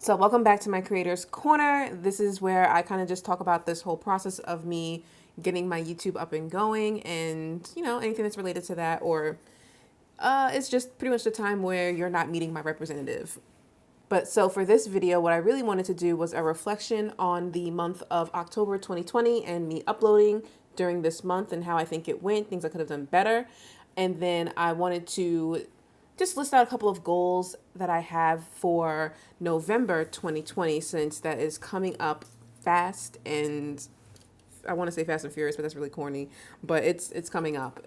So, welcome back to my Creator's Corner. This is where I kind of just talk about this whole process of me getting my YouTube up and going and, anything that's related to that. Or it's just pretty much the time where you're not meeting my representative. But so for this video, what I really wanted to do was a reflection on the month of October 2020 and me uploading during this month and how I think it went, things I could have done better. And then I wanted to just list out a couple of goals that I have for November 2020, since that is coming up fast. And I want to say fast and furious, but that's really corny, but it's coming up.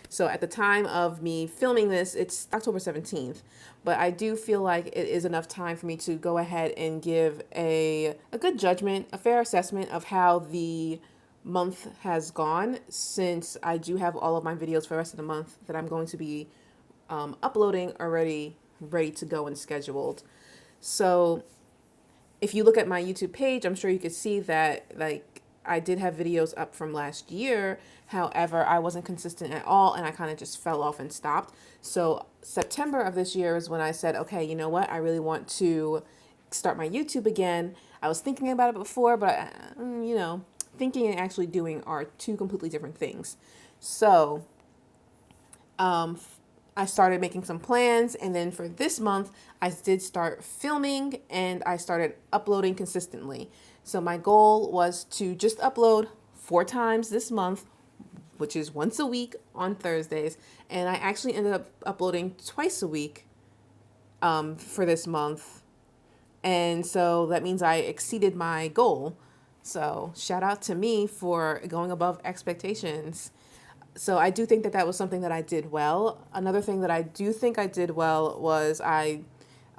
So at the time of me filming this, it's October 17th, but I do feel like it is enough time for me to go ahead and give a good judgment, a fair assessment of how the month has gone, since I do have all of my videos for the rest of the month that I'm going to be uploading already ready to go and scheduled. So if you look at my YouTube page, I'm sure you could see that I did have videos up from last year. However, I wasn't consistent at all and I kind of just fell off and stopped. So September of this year is when I said, okay, you know what? I really want to start my YouTube again. I was thinking about it before, but thinking and actually doing are two completely different things. So um, I started making some plans, and then for this month, I did start filming and I started uploading consistently. So my goal was to just upload 4 times this month, which is once a week on Thursdays, and I actually ended up uploading twice a week for this month. And so that means I exceeded my goal. So shout out to me for going above expectations. So I do think that that was something that I did well. Another thing that I do think I did well was I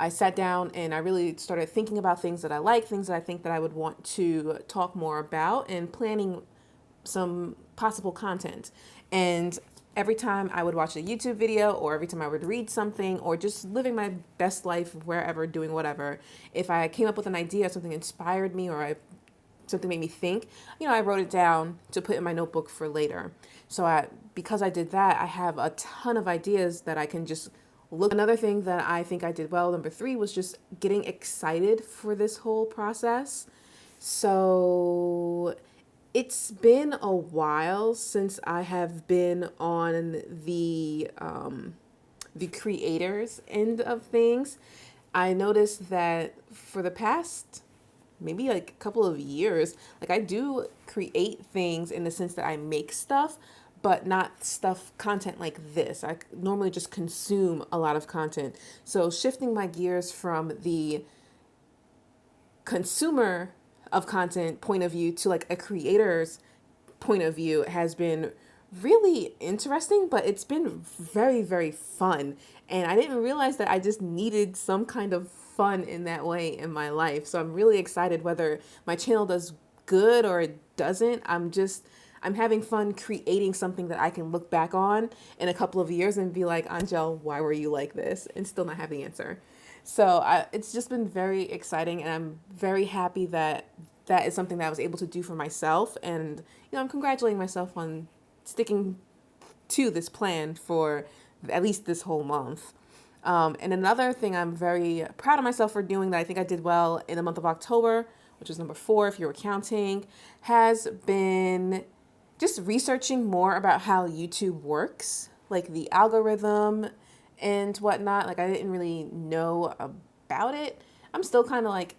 sat down and I really started thinking about things that I like, things that I think that I would want to talk more about, and planning some possible content. And every time I would watch a YouTube video, or every time I would read something, or just living my best life wherever, doing whatever, if I came up with an idea, something inspired me, or something made me think, I wrote it down to put in my notebook for later. So because I did that, I have a ton of ideas that I can just look. Another thing that I think I did well, number 3, was just getting excited for this whole process. So it's been a while since I have been on the creators end of things. I noticed that for the past maybe like a couple of years, like I do create things in the sense that I make stuff, but not stuff content like this. I normally just consume a lot of content. So shifting my gears from the consumer of content point of view to like a creator's point of view has been really interesting, but it's been very, very fun. And I didn't realize that I just needed some kind of fun in that way in my life. So I'm really excited whether my channel does good or it doesn't. I'm having fun creating something that I can look back on in a couple of years and be like, Angel, why were you like this? And still not have the answer. It's just been very exciting, and I'm very happy that that is something that I was able to do for myself. And, I'm congratulating myself on sticking to this plan for at least this whole month. And another thing I'm very proud of myself for doing that I think I did well in the month of October, which is number 4 if you were counting, has been just researching more about how YouTube works, like the algorithm and whatnot. Like I didn't really know about it. I'm still kind of like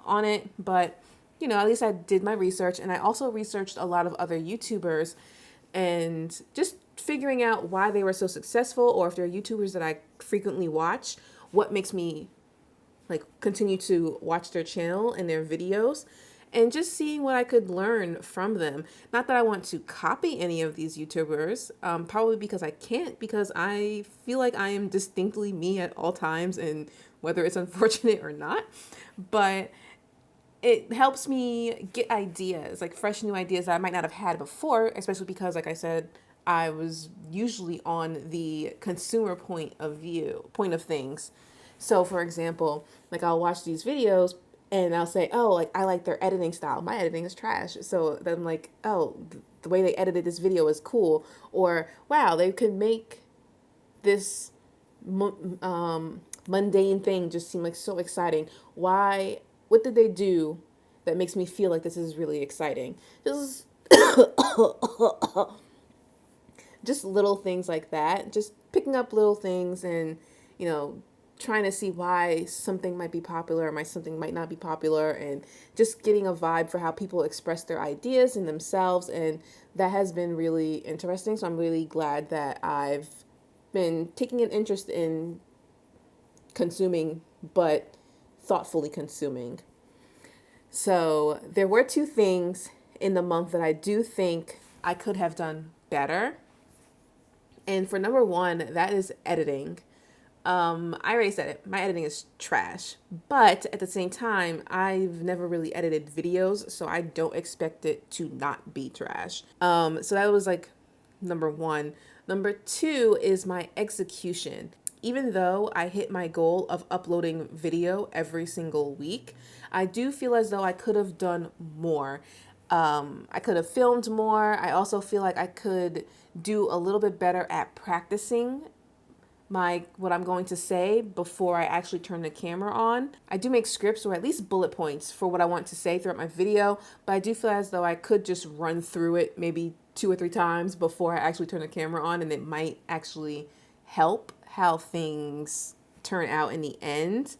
on it, but at least I did my research, and I also researched a lot of other YouTubers and just figuring out why they were so successful, or if they're YouTubers that I frequently watch, what makes me like continue to watch their channel and their videos, and just seeing what I could learn from them. Not that I want to copy any of these YouTubers, probably because I can't, because I feel like I am distinctly me at all times, and whether it's unfortunate or not, but it helps me get ideas, like fresh new ideas that I might not have had before, especially because, like I said, I was usually on the consumer point of things. So, for example, like I'll watch these videos and I'll say, oh, like I like their editing style. My editing is trash. So then I'm like, oh, the way they edited this video is cool. Or, wow, they could make this mundane thing just seem like so exciting. Why? What did they do that makes me feel like this is really exciting? Just just little things like that. Just picking up little things and, you know, trying to see why something might be popular or something might not be popular, and just getting a vibe for how people express their ideas and themselves. And that has been really interesting. So I'm really glad that I've been taking an interest in consuming, but thoughtfully consuming. So there were two things in the month that I do think I could have done better. And for number one, that is editing. I already said it. My editing is trash. But at the same time, I've never really edited videos, so I don't expect it to not be trash. So that was like number one. Number two is my execution. Even though I hit my goal of uploading video every single week, I do feel as though I could have done more. I could have filmed more. I also feel like I could do a little bit better at practicing what I'm going to say before I actually turn the camera on. I do make scripts, or at least bullet points, for what I want to say throughout my video, but I do feel as though I could just run through it maybe 2 or 3 times before I actually turn the camera on, and it might actually help how things turn out in the end.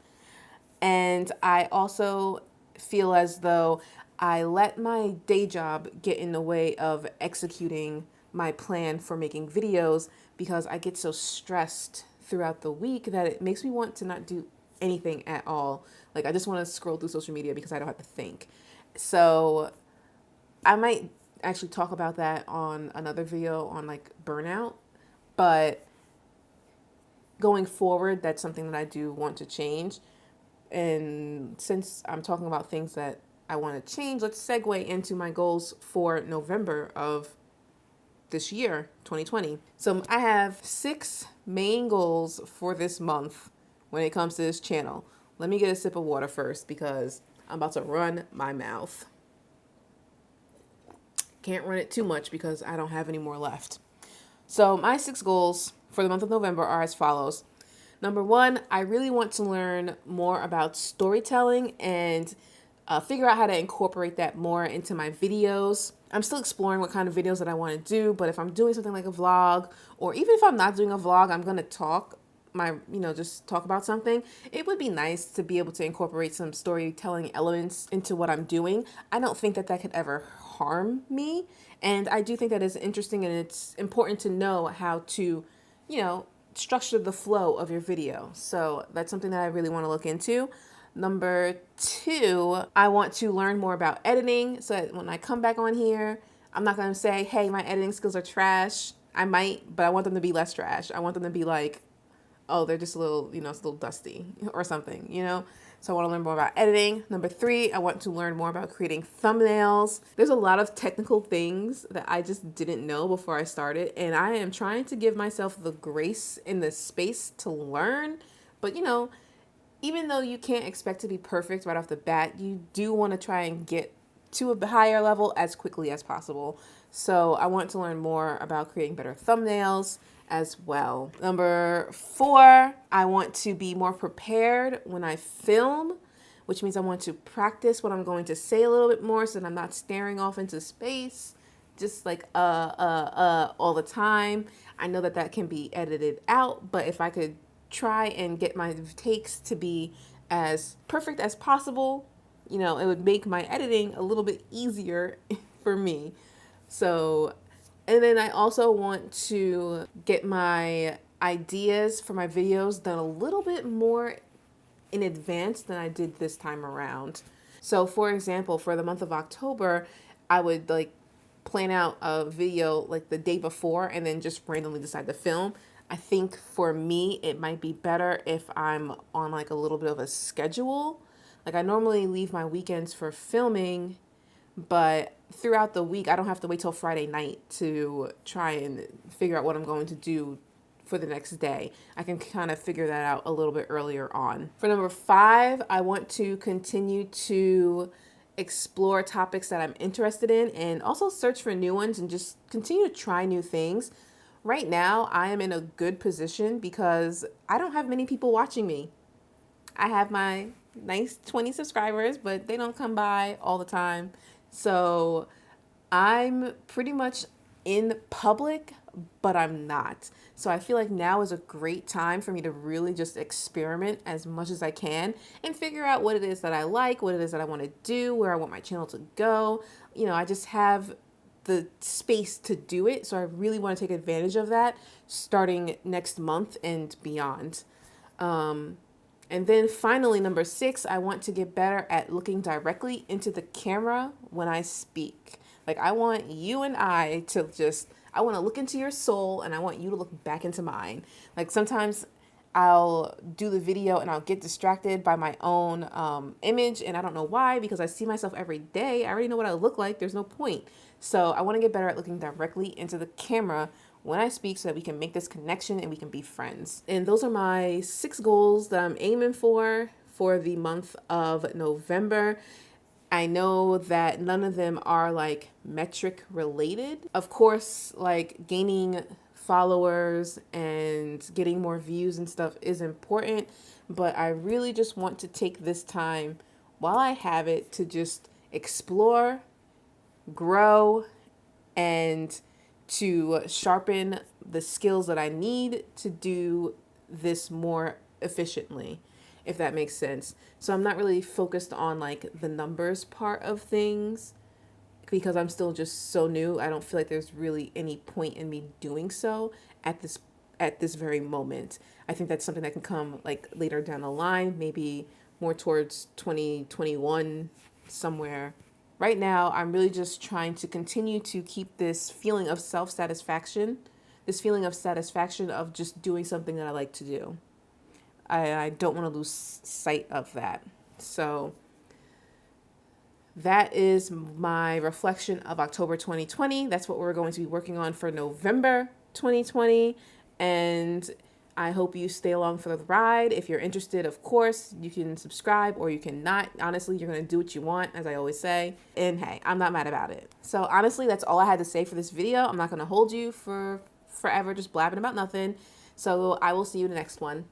And I also feel as though I let my day job get in the way of executing my plan for making videos, because I get so stressed throughout the week that it makes me want to not do anything at all. Like, I just want to scroll through social media because I don't have to think. So I might actually talk about that on another video on like burnout, but going forward, that's something that I do want to change. And since I'm talking about things that I want to change, let's segue into my goals for November of this year, 2020. So I have 6 main goals for this month when it comes to this channel. Let me get a sip of water first because I'm about to run my mouth. Can't run it too much because I don't have any more left. So my 6 goals for the month of November are as follows. Number 1, I really want to learn more about storytelling and figure out how to incorporate that more into my videos. I'm still exploring what kind of videos that I want to do, but if I'm doing something like a vlog, or even if I'm not doing a vlog, I'm going to just talk about something. It would be nice to be able to incorporate some storytelling elements into what I'm doing. I don't think that could ever harm me. And I do think that it's interesting, and it's important to know how to, structure the flow of your video. So that's something that I really want to look into. Number 2, I want to learn more about editing so that when I come back on here, I'm not going to say, hey, my editing skills are trash. I might, but I want them to be less trash. I want them to be like, oh, they're just a little, it's a little dusty or something, So I want to learn more about editing. Number 3, I want to learn more about creating thumbnails. There's a lot of technical things that I just didn't know before I started, and I am trying to give myself the grace and the space to learn. But, even though you can't expect to be perfect right off the bat, you do want to try and get to a higher level as quickly as possible. So I want to learn more about creating better thumbnails as well. Number 4, I want to be more prepared when I film, which means I want to practice what I'm going to say a little bit more so that I'm not staring off into space, just like all the time. I know that can be edited out, but if I could try and get my takes to be as perfect as possible, it would make my editing a little bit easier for me. So, and then I also want to get my ideas for my videos done a little bit more in advance than I did this time around. So for example, for the month of October, I would plan out a video like the day before and then just randomly decide to film. I think for me, it might be better if I'm on a little bit of a schedule. I normally leave my weekends for filming, but throughout the week, I don't have to wait till Friday night to try and figure out what I'm going to do for the next day. I can kind of figure that out a little bit earlier on. For number 5, I want to continue to explore topics that I'm interested in and also search for new ones and just continue to try new things. Right now, I am in a good position because I don't have many people watching me. I have my nice 20 subscribers, but they don't come by all the time. So I'm pretty much in public, but I'm not. So I feel like now is a great time for me to really just experiment as much as I can and figure out what it is that I like, what it is that I want to do, where I want my channel to go. You know, I just have the space to do it. So I really want to take advantage of that starting next month and beyond. And then finally, number 6, I want to get better at looking directly into the camera when I speak. Like, I want you and I to just, I want to look into your soul and I want you to look back into mine. Like, sometimes I'll do the video and I'll get distracted by my own image, and I don't know why, because I see myself every day. I already know what I look like. There's no point. So I want to get better at looking directly into the camera when I speak so that we can make this connection and we can be friends. And those are my 6 goals that I'm aiming for the month of November. I know that none of them are like metric related. Of course, like gaining followers and getting more views and stuff is important, but I really just want to take this time while I have it to just explore, grow, and to sharpen the skills that I need to do this more efficiently, if that makes sense. So I'm not really focused on like the numbers part of things because I'm still just so new. I don't feel like there's really any point in me doing so at this very moment. I think that's something that can come like later down the line, maybe more towards 2021 somewhere. Right now, I'm really just trying to continue to keep this feeling of self-satisfaction, this feeling of satisfaction of just doing something that I like to do. I don't want to lose sight of that. So that is my reflection of October 2020. That's what we're going to be working on for November 2020. And I hope you stay along for the ride. If you're interested, of course, you can subscribe or you can not. Honestly, you're going to do what you want, as I always say. And hey, I'm not mad about it. So honestly, that's all I had to say for this video. I'm not going to hold you for forever just blabbing about nothing. So I will see you in the next one.